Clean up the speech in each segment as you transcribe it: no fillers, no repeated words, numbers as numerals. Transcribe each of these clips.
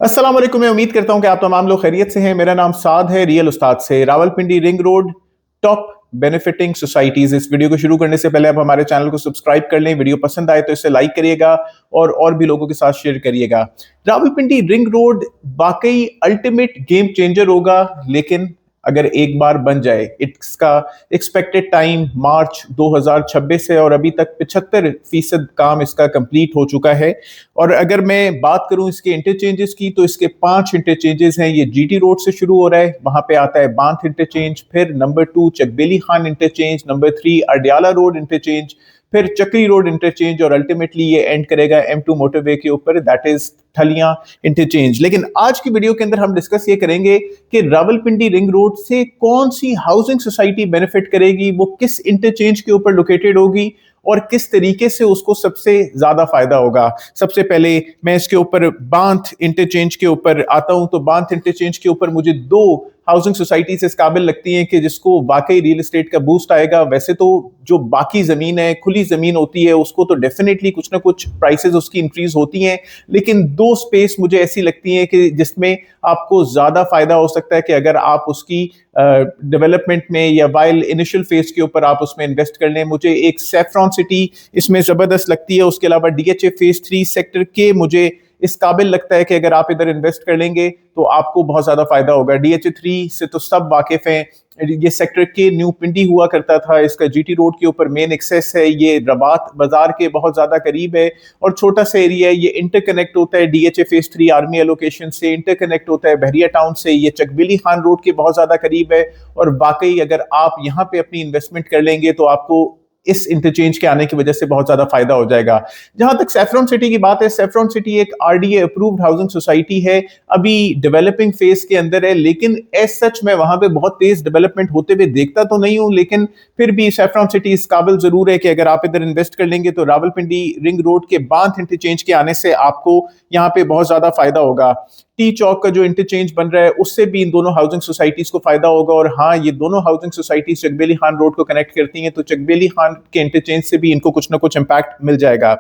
अस्सलाम वालेकुम। मैं उम्मीद करता हूं कि आप तमाम लोग खैरियत से हैं। मेरा नाम साद है, रियल उस्ताद से, Rawalpindi ring road, top benefiting societies. इस वीडियो को शुरू करने से पहले आप हमारे चैनल को सब्सक्राइब कर लें। वीडियो पसंद आए तो इसे लाइक करिएगा और भी लोगों के साथ शेयर करिएगा। रावलपिंडी रिंग रोड वाकई अल्टीमेट गेम चेंजर होगा, लेकिन अगर एक बार बन जाए, इसका एक्सपेक्टेड टाइम मार्च 2026 है और अभी तक 75% काम इसका कंप्लीट हो चुका है। और अगर मैं बात करूं इसके इंटरचेंजेस की, तो इसके 5 इंटरचेंजेस हैं। ये जीटी रोड से शुरू हो रहा है, वहां पे आता है बांथ इंटरचेंज, फिर number 2 Chakbeli Khan interchange, number 3 Adiala road interchange, फिर चक्री रोड इंटरचेंज और अल्टीमेटली ये एंड करेगा M2 मोटरवे के ऊपर, दैट इज ठलियां इंटरचेंज। लेकिन आज की वीडियो के अंदर हम डिस्कस ये करेंगे कि रावलपिंडी रिंग रोड से कौन सी हाउसिंग सोसाइटी बेनिफिट करेगी, वो किस इंटरचेंज के ऊपर लोकेटेड होगी और किस तरीके से उसको सबसे ज्यादा फायदा होगा। सबसे पहले मैं इसके ऊपर बांथ इंटरचेंज के ऊपर आता हूं। तो बांथ इंटरचेंज के ऊपर मुझे 2 हाउसिंग सोसाइटीज इस काबिल लगती हैं कि जिसको वाकई रियल एस्टेट का बूस्ट आएगा। वैसे तो जो बाकी जमीन है, खुली जमीन होती है, उसको तो डेफिनेटली कुछ ना कुछ प्राइसेस उसकी इंक्रीज होती हैं, लेकिन 2 स्पेस मुझे ऐसी लगती हैं कि जिसमें आपको ज्यादा फायदा हो सकता है कि अगर आप उसकी डेवलपमेंट में या वाइल इनिशियल फेज के ऊपर आप उसमें इन्वेस्ट कर लें। मुझे एक सैफरॉन सिटी इसमें जबरदस्त लगती है। उसके अलावा डीएचए फेज 3 सेक्टर के मुझे इस काबिल लगता है कि अगर आप इधर इन्वेस्ट कर लेंगे तो आपको बहुत ज्यादा फायदा होगा। डीएचए 3 से तो सब वाकिफ हैं। ये सेक्टर के न्यू पिंडी हुआ करता था, इसका जीटी रोड के ऊपर मेन एक्सेस है, ये रबात बाजार के बहुत ज्यादा करीब है और छोटा सा एरिया है। ये इंटरकनेक्ट होता है डीएचए फेज 3 आर्मी एलोकेशन से, इंटरकनेक्ट होता है बहरिया टाउन से, ये चकबेली खान रोड के बहुत ज्यादा करीब है। और वाकई अगर आप यहाँ पे अपनी इन्वेस्टमेंट कर लेंगे तो आपको इस इंटरचेंज के आने की वजह से बहुत ज्यादा फायदा हो जाएगा। जहां तक सैफरॉन सिटी की बात है, सैफरॉन सिटी एक आरडीए अप्रूव्ड हाउसिंग सोसाइटी है, अभी डेवलपिंग फेज के अंदर है, लेकिन एज सच मैं वहां पे बहुत तेज डेवलपमेंट होते हुए देखता तो नहीं हूं। लेकिन फिर भी सैफरॉन सिटी इस काबिल जरूर है कि अगर आप इधर इन्वेस्ट कर लेंगे तो रावलपिंडी रिंग रोड के बांथ इंटरचेंज के आने से आपको यहाँ पे बहुत ज्यादा फायदा होगा। टी चौक का जो इंटरचेंज बन रहा है उससे भी इन दोनों हाउसिंग सोसाइटीज को फायदा होगा। और हाँ, ये दोनों housing societies Chakbeli Khan road को कनेक्ट करती हैं, तो चकबेली खान के इंटरचेंज से भी इनको कुछ ना कुछ इंपैक्ट मिल जाएगा।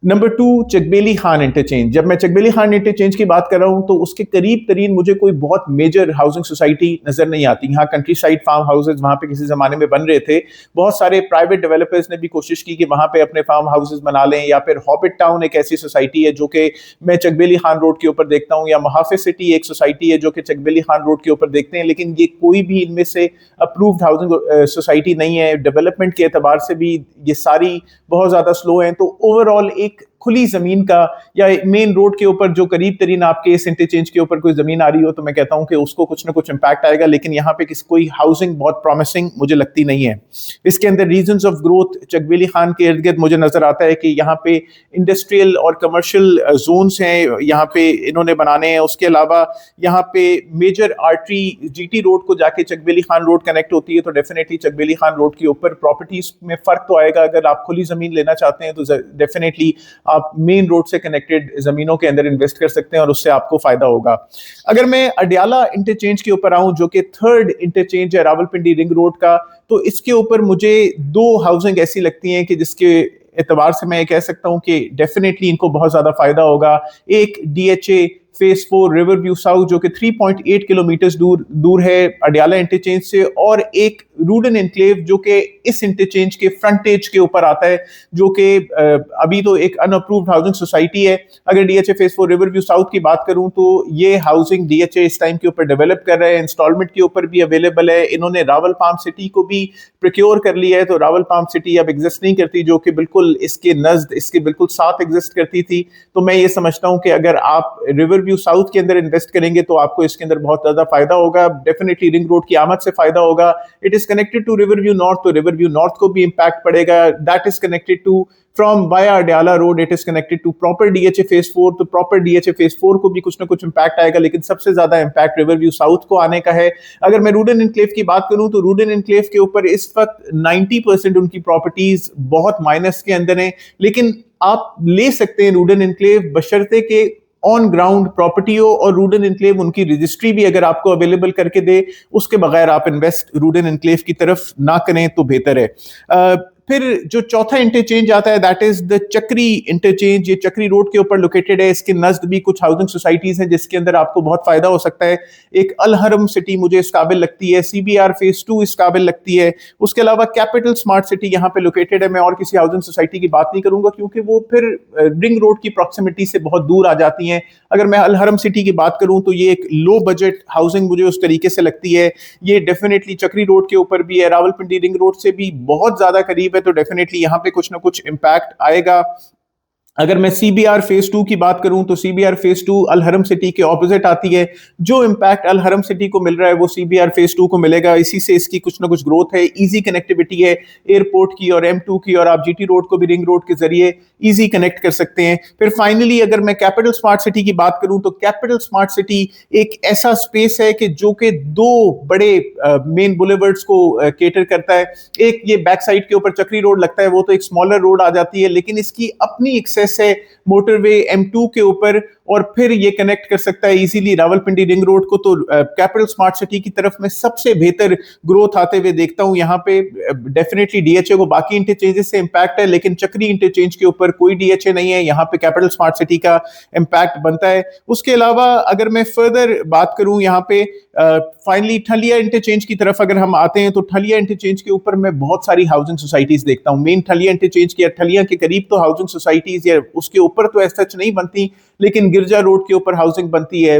Number 2 Chakbeli Khan interchange. जब मैं चकबेली खान इंटरचेंज की बात कर रहा हूं तो उसके करीब तरीन मुझे कोई बहुत मेजर हाउसिंग सोसाइटी नजर नहीं आती। यहाँ कंट्री साइड फार्म हाउसेज वहां पे किसी जमाने में बन रहे थे, बहुत सारे प्राइवेट डेवलपर्स ने भी कोशिश की कि वहां पे अपने फार्म हाउसेज बना लें। या फिर हॉबिट टाउन एक ऐसी सोसाइटी है जो कि मैं चकबेली खान रोड के ऊपर देखता हूँ, या मुहाफिज सिटी एक सोसाइटी है जो कि चकबेली खान रोड के ऊपर देखते हैं, लेकिन ये कोई भी इनमें से अप्रूव्ड हाउसिंग सोसाइटी नहीं है। डेवलपमेंट के एतबार से भी ये सारी बहुत ज्यादा स्लो हैं। तो ओवरऑल एक खुली जमीन का या मेन रोड के ऊपर जो करीब तरीन आपके इस इंटरचेंज के ऊपर कोई जमीन आ रही हो, तो मैं कहता हूं कि उसको कुछ ना कुछ इंपैक्ट आएगा, लेकिन यहाँ पे कोई हाउसिंग बहुत प्रॉमिसिंग मुझे लगती नहीं है। इसके अंदर reasons of growth Chakbeli Khan के इर्द गिर्द मुझे नजर आता है कि यहाँ पे इंडस्ट्रियल और कमर्शियल जोन्स हैं, यहाँ पे इन्होंने बनाने हैं। उसके अलावा यहाँ पे मेजर आर्टरी जीटी रोड को जाके चकबेली खान रोड कनेक्ट होती है, तो डेफिनेटली चकबेली खान रोड के ऊपर प्रॉपर्टीज में फर्क तो आएगा। अगर आप खुली जमीन लेना चाहते हैं तो डेफिनेटली आप मेन रोड से कनेक्टेड जमीनों के अंदर इन्वेस्ट कर सकते हैं और उससे आपको फायदा होगा। अगर मैं अडियाला इंटरचेंज के ऊपर आऊं, जो कि 3rd इंटरचेंज है रावलपिंडी रिंग रोड का, तो इसके ऊपर मुझे 2 हाउसिंग ऐसी लगती हैं कि जिसके एतबार से मैं कह सकता हूं कि डेफिनेटली इनको बहुत ज्यादा फायदा होगा। एक DHA phase 4 river view south जो कि 3.8 किलोमीटर दूर है अडियाला इंटरचेंज से, और एक रूडन एनक्लेव जो कि इस इंटरचेंज के फ्रंटेज के ऊपर आता है, जो कि अभी तो एक अनअप्रूव्ड हाउसिंग सोसाइटी है। अगर DHA phase 4 river view south की बात करूं तो ये हाउसिंग डीएचए इस टाइम के ऊपर डेवलप कर रहे हैं, इंस्टॉलमेंट के ऊपर भी अवेलेबल है। इन्होंने रावल पाम सिटी को भी प्रोक्योर कर लिया है, तो रावल पाम सिटी अब एग्जिस्ट नहीं करती, जो कि बिल्कुल इसके नजद, इसके बिल्कुल साथ एग्जिस्ट करती थी। तो मैं ये समझता हूं कि अगर आप रिवर व्यू साउथ के अंदर इन्वेस्ट करेंगे तो आपको इसके अंदर बहुत ज्यादा फायदा होगा। डेफिनेटली रिंग रोड की आमद से फायदा होगा। It is connected to River View North, तो रिवर व्यू नॉर्थ को भी इंपैक्ट पड़ेगा। That is connected to from via Adiala road, it is connected to proper DHA phase 4, तो प्रॉपर डीएचए फेज 4 को भी कुछ ना कुछ इंपैक्ट आएगा, लेकिन सबसे ज्यादा इंपैक्ट रिवर व्यू साउथ को आने का है। अगर मैं रूडन एनक्लेव की बात करूं तो रूडन एनक्लेव के ऊपर इस वक्त 90% उनकी प्रॉपर्टीज बहुत माइनस के अंदर हैं, लेकिन आप ले सकते हैं रूडन एनक्लेव बशर्ते के ऑन ग्राउंड प्रॉपर्टी हो और रूडन एनक्लेव उनकी रजिस्ट्री भी अगर आपको अवेलेबल करके दे, उसके बगैर आप इन्वेस्ट रूडन एनक्लेव की तरफ ना करें तो बेहतर है। फिर जो चौथा इंटरचेंज आता है दैट इज द चक्री इंटरचेंज। ये चक्री रोड के ऊपर लोकेटेड है। इसके नजदीक भी कुछ हाउसिंग सोसाइटीज हैं जिसके अंदर आपको बहुत फायदा हो सकता है। एक अल हरम सिटी मुझे इस काबिल लगती है, CBR फेज 2 इस काबिल लगती है। उसके अलावा कैपिटल स्मार्ट सिटी यहाँ पे लोकेटेड है। मैं और किसी हाउसिंग सोसाइटी की बात नहीं करूंगा क्योंकि वो फिर रिंग रोड की प्रॉक्सिमिटी से बहुत दूर आ जाती हैं। अगर मैं अल हरम सिटी की बात करूं तो ये एक लो बजट हाउसिंग मुझे उस तरीके से लगती है। ये डेफिनेटली चक्री रोड के ऊपर भी है, रावलपिंडी रिंग रोड से भी बहुत ज्यादा करीब है, तो डेफिनेटली यहाँ पे कुछ ना कुछ इम्पैक्ट आएगा। अगर मैं CBR फेज 2 की बात करूं तो CBR फेज 2 अल हरम सिटी के ऑपोजिट आती है। जो इम्पैक्ट अल हरम सिटी को मिल रहा है वो CBR फेज 2 को मिलेगा। इसी से इसकी कुछ ना कुछ ग्रोथ है। इजी कनेक्टिविटी है एयरपोर्ट की और M2 की, और आप GT रोड को भी रिंग रोड के जरिए इजी कनेक्ट कर सकते हैं। फिर फाइनली अगर मैं कैपिटल स्मार्ट सिटी की बात करूं तो कैपिटल स्मार्ट सिटी एक ऐसा स्पेस है कि जो कि दो बड़े मेन बुलेवर्ड्स को केटर करता है। एक ये बैक साइड के ऊपर चक्री रोड लगता है, वो तो एक स्मॉलर रोड आ जाती है, लेकिन इसकी अपनी एक्सेस है मोटरवे M2 के ऊपर, और फिर ये कनेक्ट कर सकता है इजीली रावलपिंडी रिंग रोड को। तो कैपिटल स्मार्ट सिटी की तरफ में सबसे बेहतर ग्रोथ आते हुए देखता हूं यहाँ पे। डेफिनेटली DHA को बाकी इंटरचेंजेस से इंपैक्ट है, लेकिन चक्री इंटरचेंज के ऊपर कोई DHA नहीं है। यहाँ पे कैपिटल स्मार्ट सिटी का इंपैक्ट बनता है। उसके अलावा अगर मैं फर्दर बात करूं यहाँ पे फाइनली ठलिया इंटरचेंज की तरफ अगर हम आते हैं तो ठलिया इंटरचेंज के ऊपर मैं बहुत सारी हाउसिंग सोसाइटीज देखता हूं। मेन ठलिया इंटरचेंज की ठलिया के करीब तो हाउसिंग सोसाइटीज या उसके ऊपर तो ऐसा नहीं बनती, लेकिन गिरजा रोड के ऊपर हाउसिंग बनती है।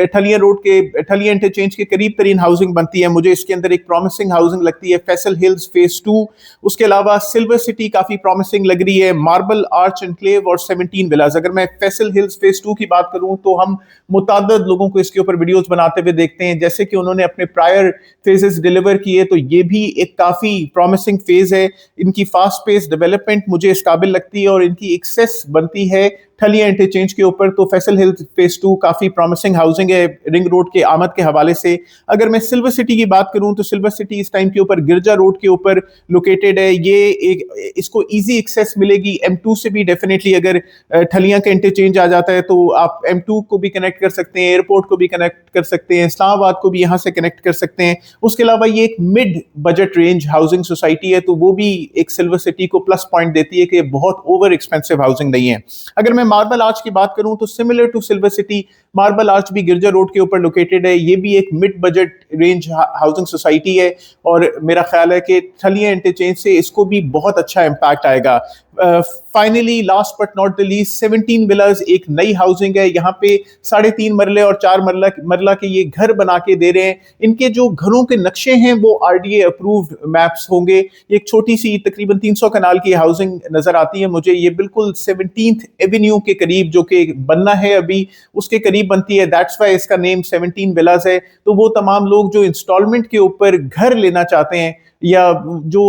ठलिया इंटरचेंज के करीब तरीन हाउसिंग बनती है। मुझे इसके अंदर एक प्रॉमिसिंग हाउसिंग लगती है फैसल हिल्स फेज 2। उसके अलावा सिल्वर सिटी काफी प्रॉमिसिंग लग रही है, मार्बल आर्च एनक्लेव और 17 विलास। अगर मैं फैसल हिल्स फेज 2 की बात करूं तो हम मुताद्दद लोगों को इसके ऊपर वीडियोस बनाते हुए देखते हैं, जैसे कि उन्होंने अपने प्रायर फेजेस डिलीवर किए, तो ये भी एक काफी प्रॉमिसिंग फेज है। इनकी फास्ट पेस डेवलपमेंट मुझे इस काबिल लगती है और इनकी एक्सेस बनती है ठलिया इंटरचेंज के ऊपर। तो फैसल हिल्स फेज 2 काफी प्रॉमिसिंग हाउसिंग है रिंग रोड के आमद के हवाले से। अगर मैं सिल्वर सिटी की बात करूं तो सिल्वर सिटी इस टाइम के ऊपर गिरजा रोड के ऊपर लोकेटेड है। ये एक इसको इजी एक्सेस मिलेगी M2 से भी। डेफिनेटली अगर ठलिया का इंटरचेंज आ जाता है तो आप M2 को भी कनेक्ट कर सकते हैं, एयरपोर्ट को भी कनेक्ट कर सकते हैं, इस्लामाबाद को भी यहाँ से कनेक्ट कर सकते हैं। उसके अलावा ये एक mid budget range housing society है, तो वो भी एक सिल्वर सिटी को प्लस पॉइंट देती है कि बहुत ओवर एक्सपेंसिव हाउसिंग नहीं है। अगर मैं मार्बल आर्च की बात करूं तो similar to Silver City Marble Arch भी गिरजा रोड के ऊपर लोकेटेड है। ये भी एक mid budget range housing society है और मेरा ख्याल है कि ठलिया इंटरचेंज से इसको भी बहुत अच्छा इंपैक्ट आएगा। Finally last but not the least 17 विलास एक नई हाउसिंग है। यहाँ पे 3.5 मरले और 4 मरला के ये घर बना के दे रहे हैं। इनके जो घरों के नक्शे हैं वो RDA अप्रूव्ड मैप्स होंगे। एक छोटी सी तकरीबन 300 कनाल की हाउसिंग नजर आती है मुझे। ये बिल्कुल 17th एवेन्यू के करीब, जो कि बनना है अभी, उसके करीब बनती है। दैट्स वाई इसका नेम 17 विलास है। तो वो तमाम लोग जो इंस्टॉलमेंट के ऊपर घर लेना चाहते हैं या जो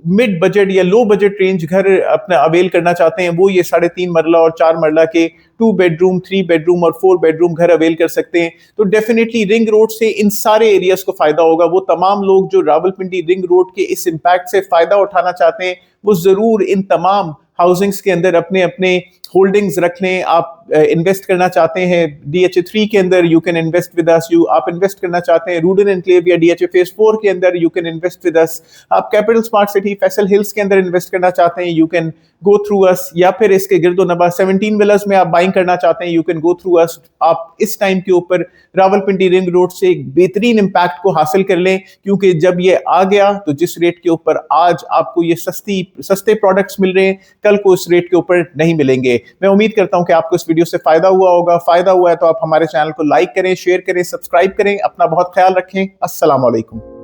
मिड बजट या लो बजट रेंज घर अपना अवेल करना चाहते हैं, वो ये 3.5 मरला और 4 मरला के 2 बेडरूम, 3 बेडरूम और 4 बेडरूम घर अवेल कर सकते हैं। तो डेफिनेटली रिंग रोड से इन सारे एरियाज को फायदा होगा। वो तमाम लोग जो रावलपिंडी रिंग रोड के इस इम्पैक्ट से फायदा उठाना चाहते हैं वो जरूर इन तमाम हाउसिंग्स के अंदर अपने अपने होल्डिंग्स रख लें। आप इन्वेस्ट करना चाहते हैं DHA3 के अंदर, you can invest with us. आप इन्वेस्ट करना चाहते हैं रूडन एनक्लेव या DHA फेज 4 के अंदर, you can invest with us. आप Capital Smart City Faisal Hills के अंदर इन्वेस्ट करना चाहते हैं, you can go through us. या फिर इसके गिरदोनवा 17 विलास में आप बाइंग करना चाहते हैं, यू कैन गो थ्रू अस। आप इस टाइम के ऊपर रावलपिंडी रिंग रोड से एक बेहतरीन इंपैक्ट को हासिल कर लें, क्योंकि जब ये आ गया तो जिस रेट के ऊपर आज आपको ये सस्ते प्रोडक्ट्स मिल रहे हैं, कल को इस रेट के ऊपर नहीं मिलेंगे। मैं उम्मीद करता हूं कि आपको इस वीडियो से फायदा हुआ होगा। फायदा हुआ है तो आप हमारे चैनल को लाइक करें, शेयर करें, सब्सक्राइब करें। अपना बहुत ख्याल रखें। अस्सलाम वालेकुम।